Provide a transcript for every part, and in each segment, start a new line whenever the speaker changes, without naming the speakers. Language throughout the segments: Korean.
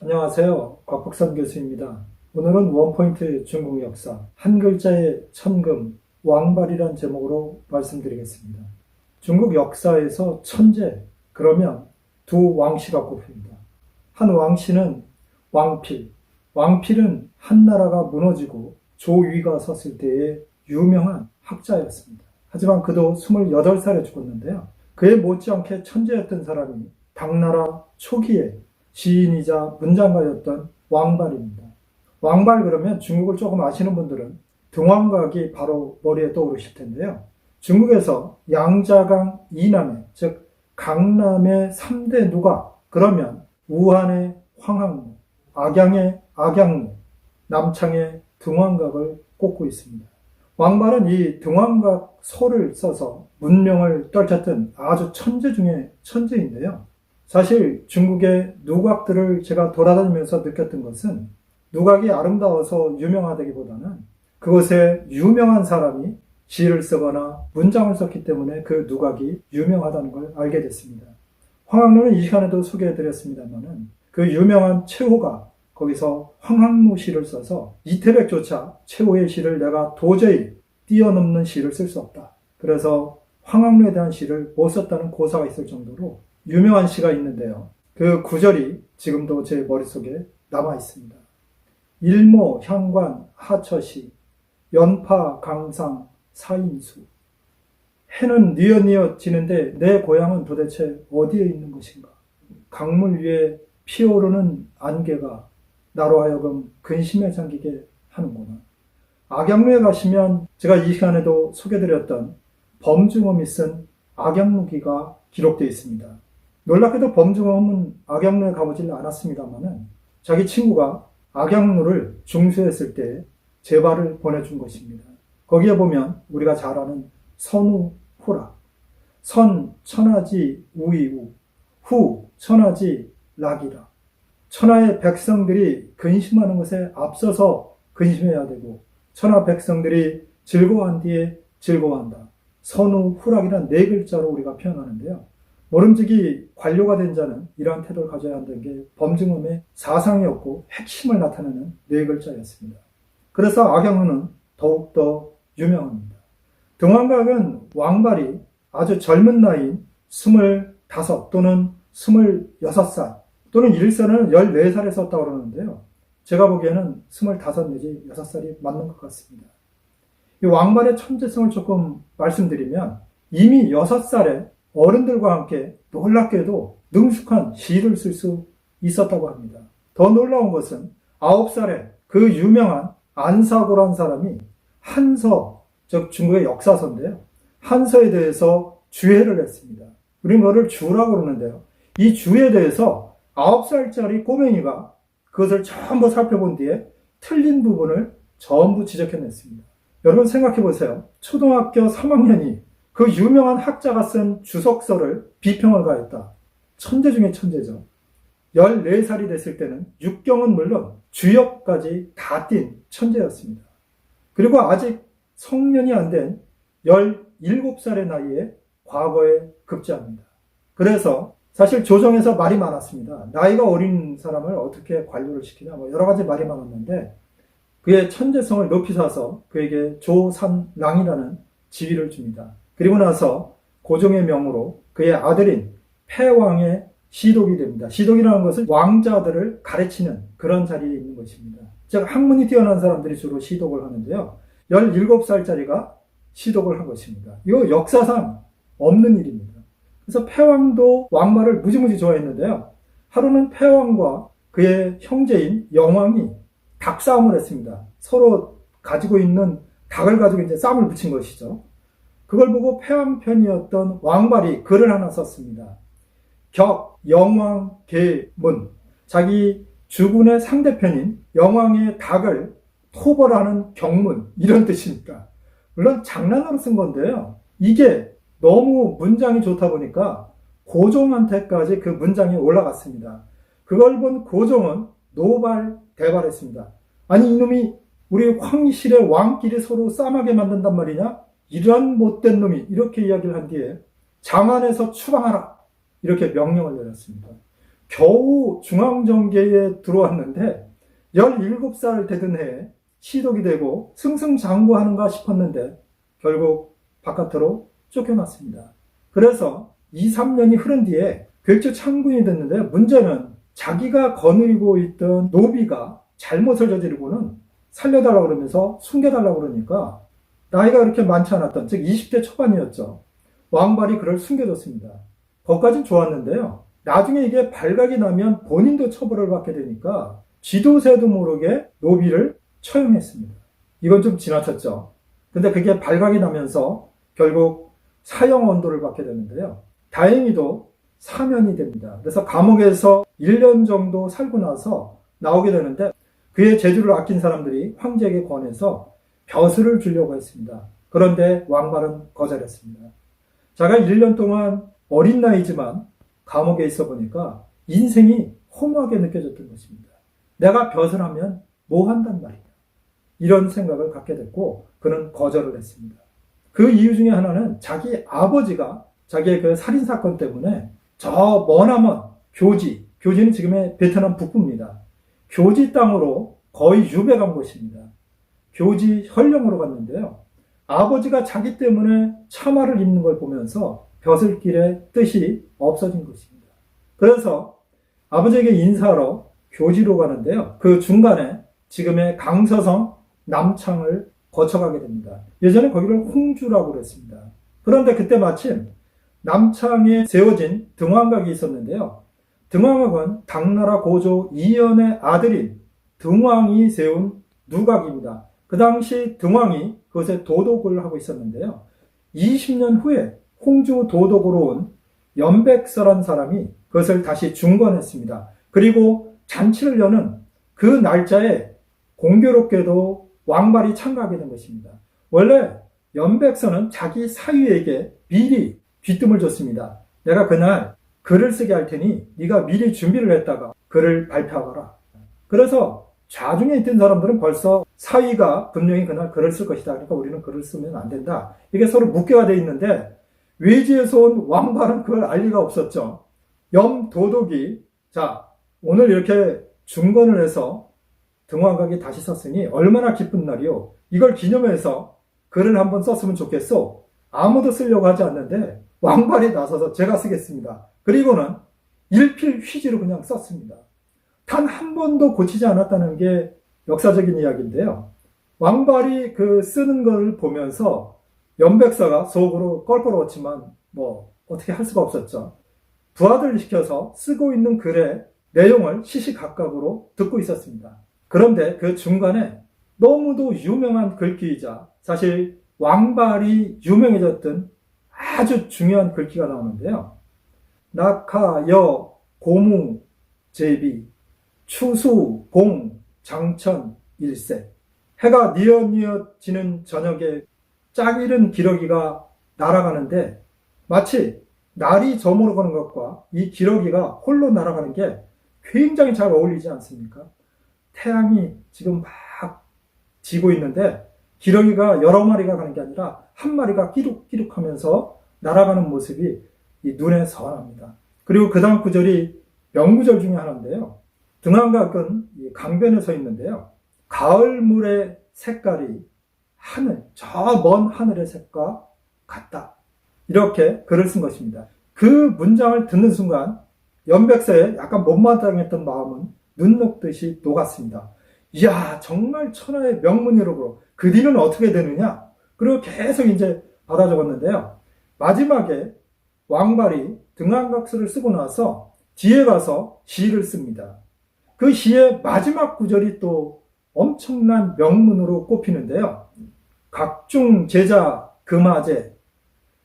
안녕하세요. 곽복선 교수입니다. 오늘은 원포인트 중국 역사, 한 글자의 천금, 왕발이란 제목으로 말씀드리겠습니다. 중국 역사에서 천재, 그러면 두 왕씨가 꼽힙니다. 한 왕씨는 왕필, 왕필은 한나라가 무너지고 조위가 섰을 때의 유명한 학자였습니다. 하지만 그도 28살에 죽었는데요. 그에 못지않게 천재였던 사람이 당나라 초기에 시인이자 문장가였던 왕발입니다. 왕발 그러면 중국을 조금 아시는 분들은 등왕각이 바로 머리에 떠오르실 텐데요. 중국에서 양자강 이남에, 즉 강남의 3대 누가, 그러면 우한의 황학무, 악양의 악양무, 남창의 등왕각을 꼽고 있습니다. 왕발은 이 등왕각 소를 써서 문명을 떨쳤던 아주 천재 중에 천재인데요. 사실 중국의 누각들을 제가 돌아다니면서 느꼈던 것은 누각이 아름다워서 유명하다기보다는 그곳에 유명한 사람이 시를 쓰거나 문장을 썼기 때문에 그 누각이 유명하다는 걸 알게 됐습니다. 황학무는 이 시간에도 소개해드렸습니다만 그 유명한 최호가 거기서 황학무 시를 써서 이태백조차 최호의 시를 내가 도저히 뛰어넘는 시를 쓸 수 없다. 그래서 황학무에 대한 시를 못 썼다는 고사가 있을 정도로 유명한 시가 있는데요. 그 구절이 지금도 제 머릿속에 남아 있습니다. 일모 향관 하처시 연파 강상 사인수. 해는 뉘엿뉘엿 지는데 내 고향은 도대체 어디에 있는 것인가. 강물 위에 피어오르는 안개가 나로 하여금 근심에 잠기게 하는구나. 악양루에 가시면 제가 이 시간에도 소개드렸던 범중엄이 쓴 악양루기가 기록되어 있습니다. 놀랍게도 범중엄은 악양루에 가보질 않았습니다만 자기 친구가 악양루를 중수했을 때 제발을 보내준 것입니다. 거기에 보면 우리가 잘 아는 선우 후락, 선 천하지 우이우, 후 천하지 락이라. 천하의 백성들이 근심하는 것에 앞서서 근심해야 되고 천하 백성들이 즐거워한 뒤에 즐거워한다. 선우 후락이란 네 글자로 우리가 표현하는데요. 모름지기 관료가 된 자는 이러한 태도를 가져야 한다는 게 범중엄의 사상이었고 핵심을 나타내는 네 글자였습니다. 그래서 악양루는 더욱더 유명합니다. 등왕각은 왕발이 아주 젊은 나이인 25 또는 26살 또는 일서는 14살에 썼다고 그러는데요. 제가 보기에는 25 내지 6살이 맞는 것 같습니다. 이 왕발의 천재성을 조금 말씀드리면 이미 6살에 어른들과 함께 놀랍게도 능숙한 시를 쓸 수 있었다고 합니다. 더 놀라운 것은 9살에 그 유명한 안사고라는 사람이 한서, 즉 중국의 역사서인데요. 한서에 대해서 주해를 했습니다. 우리는 그거를 주라고 그러는데요. 이 주에 대해서 9살짜리 꼬맹이가 그것을 전부 살펴본 뒤에 틀린 부분을 전부 지적해냈습니다. 여러분 생각해 보세요. 초등학교 3학년이 그 유명한 학자가 쓴 주석서를 비평을 가했다. 천재 중에 천재죠. 14살이 됐을 때는 육경은 물론 주역까지 다 띈 천재였습니다. 그리고 아직 성년이 안 된 17살의 나이에 과거에 급제합니다. 그래서 사실 조정에서 말이 많았습니다. 나이가 어린 사람을 어떻게 관료를 시키냐, 여러 가지 말이 많았는데 그의 천재성을 높이 사서 그에게 조삼랑이라는 지위를 줍니다. 그리고 나서 고종의 명으로 그의 아들인 패왕의 시독이 됩니다. 시독이라는 것은 왕자들을 가르치는 그런 자리에 있는 것입니다. 즉 학문이 뛰어난 사람들이 주로 시독을 하는데요. 17살짜리가 시독을 한 것입니다. 이거 역사상 없는 일입니다. 그래서 패왕도 왕말을 무지무지 좋아했는데요. 하루는 패왕과 그의 형제인 영왕이 닭싸움을 했습니다. 서로 가지고 있는 닭을 가지고 이제 싸움을 붙인 것이죠. 그걸 보고 패왕 편이었던 왕발이 글을 하나 썼습니다. 격, 영왕, 계문. 자기 주군의 상대편인 영왕의 닭을 토벌하는 경문, 이런 뜻입니다. 물론 장난으로 쓴 건데요. 이게 너무 문장이 좋다 보니까 고종한테까지 그 문장이 올라갔습니다. 그걸 본 고종은 노발대발했습니다. 아니 이놈이 우리 황실의 왕끼리 서로 싸움하게 만든단 말이냐? 이런 못된 놈이, 이렇게 이야기를 한 뒤에 장안에서 추방하라, 이렇게 명령을 내렸습니다. 겨우 중앙정계에 들어왔는데 17살 되던 해에 시독이 되고 승승장구하는가 싶었는데 결국 바깥으로 쫓겨났습니다. 그래서 2, 3년이 흐른 뒤에 괴짜 참군이 됐는데 문제는 자기가 거느리고 있던 노비가 잘못을 저지르고는 살려달라고 그러면서 숨겨달라고 그러니까 나이가 그렇게 많지 않았던, 즉 20대 초반이었죠. 왕발이 그를 숨겨줬습니다. 거기까진 좋았는데요. 나중에 이게 발각이 나면 본인도 처벌을 받게 되니까 쥐도새도 모르게 노비를 처형했습니다. 이건 좀 지나쳤죠. 근데 그게 발각이 나면서 결국 사형 언도를 받게 되는데요. 다행히도 사면이 됩니다. 그래서 감옥에서 1년 정도 살고 나서 나오게 되는데 그의 재주를 아낀 사람들이 황제에게 권해서 벼슬을 주려고 했습니다. 그런데 왕발은 거절했습니다. 자가 1년 동안 어린 나이지만 감옥에 있어 보니까 인생이 허무하게 느껴졌던 것입니다. 내가 벼슬하면 뭐 한단 말이냐. 이런 생각을 갖게 됐고 그는 거절을 했습니다. 그 이유 중에 하나는 자기 아버지가 자기의 그 살인사건 때문에 저 머나먼 교지는 지금의 베트남 북부입니다. 교지 땅으로 거의 유배간 곳입니다. 교지 현령으로 갔는데요. 아버지가 자기 때문에 참화를 입는 걸 보면서 벼슬길의 뜻이 없어진 것입니다. 그래서 아버지에게 인사하러 교지로 가는데요. 그 중간에 지금의 강서성 남창을 거쳐가게 됩니다. 예전에 거기를 홍주라고 그랬습니다. 그런데 그때 마침 남창에 세워진 등왕각이 있었는데요. 등왕각은 당나라 고조 이연의 아들인 등왕이 세운 누각입니다. 그 당시 등왕이 그것에 도독을 하고 있었는데요. 20년 후에 홍주 도독으로 온 연백서란 사람이 그것을 다시 중건했습니다. 그리고 잔치를 여는 그 날짜에 공교롭게도 왕발이 참가하게 된 것입니다. 원래 연백서는 자기 사위에게 미리 귀뜸을 줬습니다. 내가 그날 글을 쓰게 할 테니 네가 미리 준비를 했다가 글을 발표하거라. 그래서 좌중에 있던 사람들은 벌써 사위가 분명히 그날 글을 쓸 것이다. 그러니까 우리는 글을 쓰면 안 된다. 이게 서로 묵계가 되어 있는데 외지에서 온 왕발은 그걸 알 리가 없었죠. 염도독이 자 오늘 이렇게 중건을 해서 등왕각이 다시 썼으니 얼마나 기쁜 날이요. 이걸 기념해서 글을 한번 썼으면 좋겠소. 아무도 쓰려고 하지 않는데 왕발이 나서서 제가 쓰겠습니다. 그리고는 일필휘지로 그냥 썼습니다. 단 한 번도 고치지 않았다는 게 역사적인 이야기인데요. 왕발이 그 쓰는 걸 보면서 연백서가 속으로 껄끄러웠지만 뭐 어떻게 할 수가 없었죠. 부하들을 시켜서 쓰고 있는 글의 내용을 시시각각으로 듣고 있었습니다. 그런데 그 중간에 너무도 유명한 글귀이자 사실 왕발이 유명해졌던 아주 중요한 글귀가 나오는데요. 낙하, 여, 고무, 제비, 추수, 봉, 장천, 일세. 해가 뉘엿뉘엿 지는 저녁에 짝이른 기러기가 날아가는데 마치 날이 저물어가는 것과 이 기러기가 홀로 날아가는 게 굉장히 잘 어울리지 않습니까? 태양이 지금 막 지고 있는데 기러기가 여러 마리가 가는 게 아니라 한 마리가 끼룩끼룩 하면서 날아가는 모습이 이 눈에 선합니다. 그리고 그 다음 구절이 명구절 중에 하나인데요. 등왕각은 강변에 서 있는데요. 가을물의 색깔이 하늘, 저 먼 하늘의 색과 같다. 이렇게 글을 쓴 것입니다. 그 문장을 듣는 순간 연백서에 약간 못마땅했던 마음은 눈 녹듯이 녹았습니다. 이야, 정말 천하의 명문이로고 그 뒤는 어떻게 되느냐? 그리고 계속 이제 받아 적었는데요. 마지막에 왕발이 등왕각서를 쓰고 나서 뒤에 가서 시를 씁니다. 그 시의 마지막 구절이 또 엄청난 명문으로 꼽히는데요. 각중 제자 금화제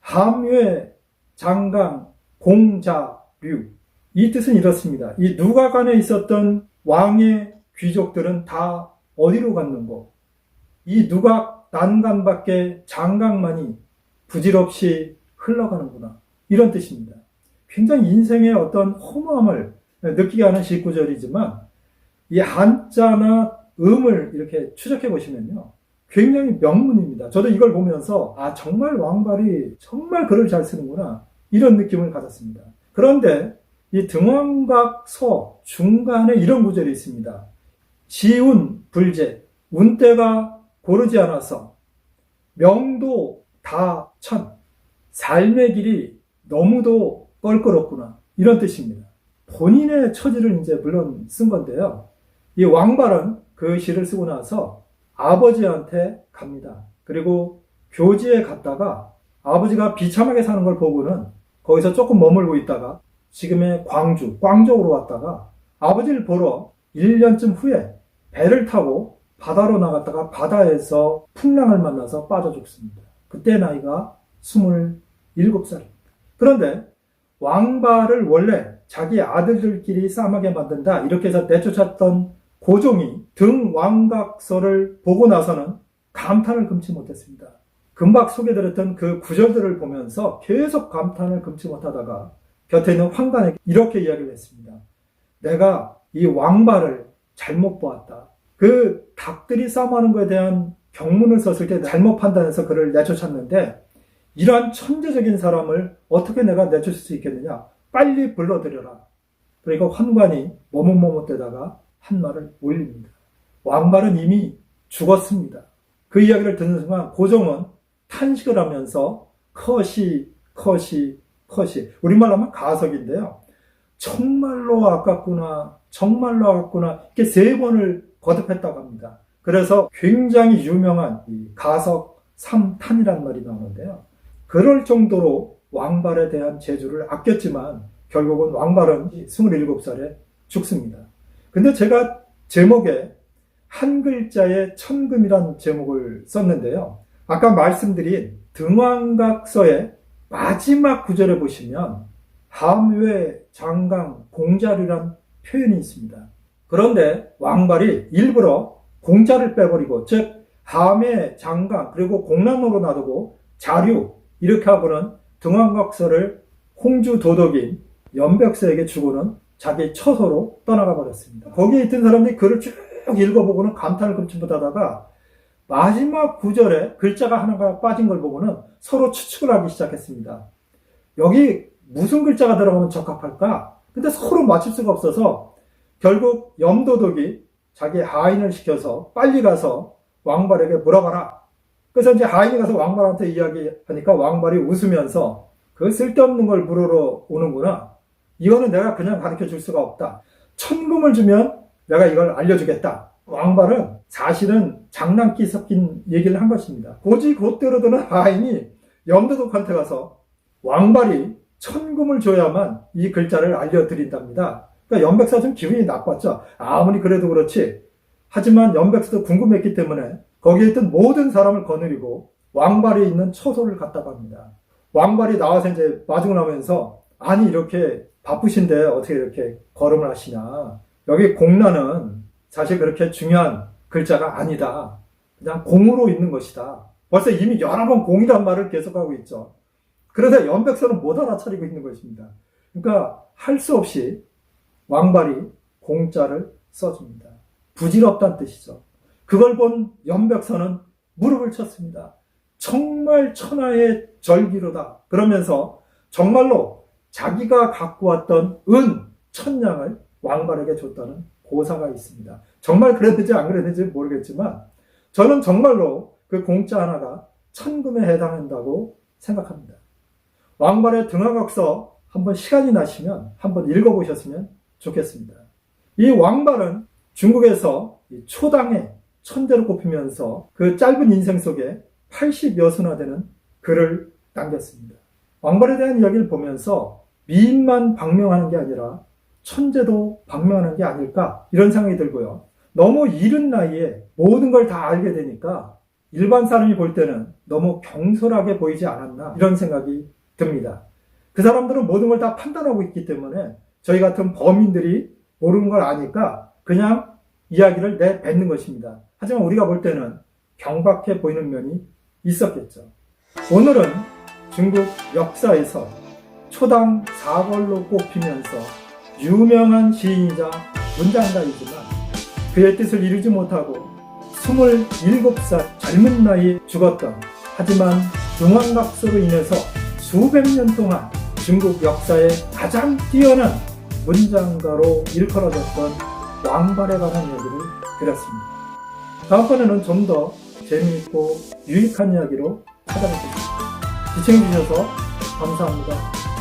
함유의 장강 공자류. 이 뜻은 이렇습니다. 이 누가간에 있었던 왕의 귀족들은 다 어디로 갔는고? 이 누각 난간밖에 장강만이 부질없이 흘러가는구나. 이런 뜻입니다. 굉장히 인생의 어떤 허무함을 느끼게 하는 시구절이지만 이 한자나 음을 이렇게 추적해 보시면요. 굉장히 명문입니다. 저도 이걸 보면서 정말 왕발이 정말 글을 잘 쓰는구나 이런 느낌을 가졌습니다. 그런데 이 등왕각서 중간에 이런 구절이 있습니다. 지운 불제, 운때가 고르지 않아서 명도 다천, 삶의 길이 너무도 껄끄럽구나, 이런 뜻입니다. 본인의 처지를 이제 물론 쓴 건데요. 이 왕발은 그 시를 쓰고 나서 아버지한테 갑니다. 그리고 교지에 갔다가 아버지가 비참하게 사는 걸 보고는 거기서 조금 머물고 있다가 지금의 광주으로 왔다가 아버지를 보러 1년쯤 후에 배를 타고 바다로 나갔다가 바다에서 풍랑을 만나서 빠져 죽습니다. 그때 나이가 27살입니다. 그런데 왕발을 원래 자기 아들들끼리 싸움하게 만든다, 이렇게 해서 내쫓았던 고종이 등왕각서를 보고 나서는 감탄을 금치 못했습니다. 금방 소개드렸던 그 구절들을 보면서 계속 감탄을 금치 못하다가 곁에 있는 황단에게 이렇게 이야기를 했습니다. 내가 이 왕발을 잘못 보았다. 그 닭들이 싸움하는 것에 대한 경문을 썼을 때 잘못 판단해서 그를 내쫓았는데 이러한 천재적인 사람을 어떻게 내가 내쫓을 수 있겠느냐. 빨리 불러들여라. 그리고 환관이 머뭇머뭇대다가 한 말을 올립니다. 왕발은 이미 죽었습니다. 그 이야기를 듣는 순간 고종은 탄식을 하면서 컷이 우리말로 하면 가석인데요. 정말로 아깝구나 이렇게 3번을 거듭했다고 합니다. 그래서 굉장히 유명한 이 가석 3탄이라는 말이 나오는데요. 그럴 정도로 왕발에 대한 재주를 아꼈지만 결국은 왕발은 27살에 죽습니다. 근데 제가 제목에 한 글자의 천금이라는 제목을 썼는데요. 아까 말씀드린 등왕각서의 마지막 구절에 보시면 함외 장강 공자리란 표현이 있습니다. 그런데 왕발이 일부러 공자를 빼버리고, 즉 함외 장강 그리고 공란으로 놔두고 자류 이렇게 하고는 등왕각서를 홍주 도덕인 연백서에게 주고는 자기 처소로 떠나가 버렸습니다. 거기에 있던 사람들이 글을 쭉 읽어보고는 감탄을 금치 못하다가 마지막 구절에 글자가 하나가 빠진 걸 보고는 서로 추측을 하기 시작했습니다. 여기 무슨 글자가 들어가면 적합할까? 근데 서로 맞출 수가 없어서 결국 염도덕이 자기 하인을 시켜서 빨리 가서 왕발에게 물어봐라. 그래서 이제 하인이 가서 왕발한테 이야기하니까 왕발이 웃으면서 그 쓸데없는 걸 물으러 오는구나. 이거는 내가 그냥 가르쳐 줄 수가 없다. 천금을 주면 내가 이걸 알려주겠다. 왕발은 사실은 장난기 섞인 얘기를 한 것입니다. 고지 곧대로 드는 하인이 염도덕한테 가서 왕발이 천금을 줘야만 이 글자를 알려드린답니다. 그러니까 연백사 좀 기분이 나빴죠. 아무리 그래도 그렇지. 하지만 연백사도 궁금했기 때문에 거기에 있던 모든 사람을 거느리고 왕발이 있는 처소를 갔다고 합니다. 왕발이 나와서 이제 마중을 하면서 아니 이렇게 바쁘신데 어떻게 이렇게 걸음을 하시냐. 여기 공란은 사실 그렇게 중요한 글자가 아니다. 그냥 공으로 있는 것이다. 벌써 이미 여러 번 공이란 말을 계속하고 있죠. 그래서 연백서는 못 알아차리고 있는 것입니다. 그러니까 할 수 없이 왕발이 공자를 써줍니다. 부질없다는 뜻이죠. 그걸 본 연백서는 무릎을 쳤습니다. 정말 천하의 절기로다. 그러면서 정말로 자기가 갖고 왔던 은 1000냥을 왕발에게 줬다는 고사가 있습니다. 정말 그랬는지 안 그랬는지 모르겠지만 저는 정말로 그 공짜 하나가 천금에 해당한다고 생각합니다. 왕발의 등왕각서 한번 시간이 나시면 한번 읽어보셨으면 좋겠습니다. 이 왕발은 중국에서 초당의 천재로 꼽히면서 그 짧은 인생 속에 80여 수나 되는 글을 남겼습니다. 왕발에 대한 이야기를 보면서 미인만 방명하는 게 아니라 천재도 방명하는 게 아닐까 이런 생각이 들고요. 너무 이른 나이에 모든 걸 다 알게 되니까 일반 사람이 볼 때는 너무 경솔하게 보이지 않았나 이런 생각이 듭니다. 그 사람들은 모든 걸 다 판단하고 있기 때문에 저희 같은 범인들이 모르는 걸 아니까 그냥 이야기를 내뱉는 것입니다. 하지만 우리가 볼 때는 경박해 보이는 면이 있었겠죠. 오늘은 중국 역사에서 초당 4걸로 꼽히면서 유명한 시인이자 문장가이지만 그의 뜻을 이루지 못하고 27살 젊은 나이에 죽었던, 하지만 등왕각서로 인해서 수백 년 동안 중국 역사에 가장 뛰어난 문장가로 일컬어졌던 왕발에 관한 이야기를 드렸습니다. 다음번에는 좀 더 재미있고 유익한 이야기로 찾아뵙겠습니다. 시청해주셔서 감사합니다.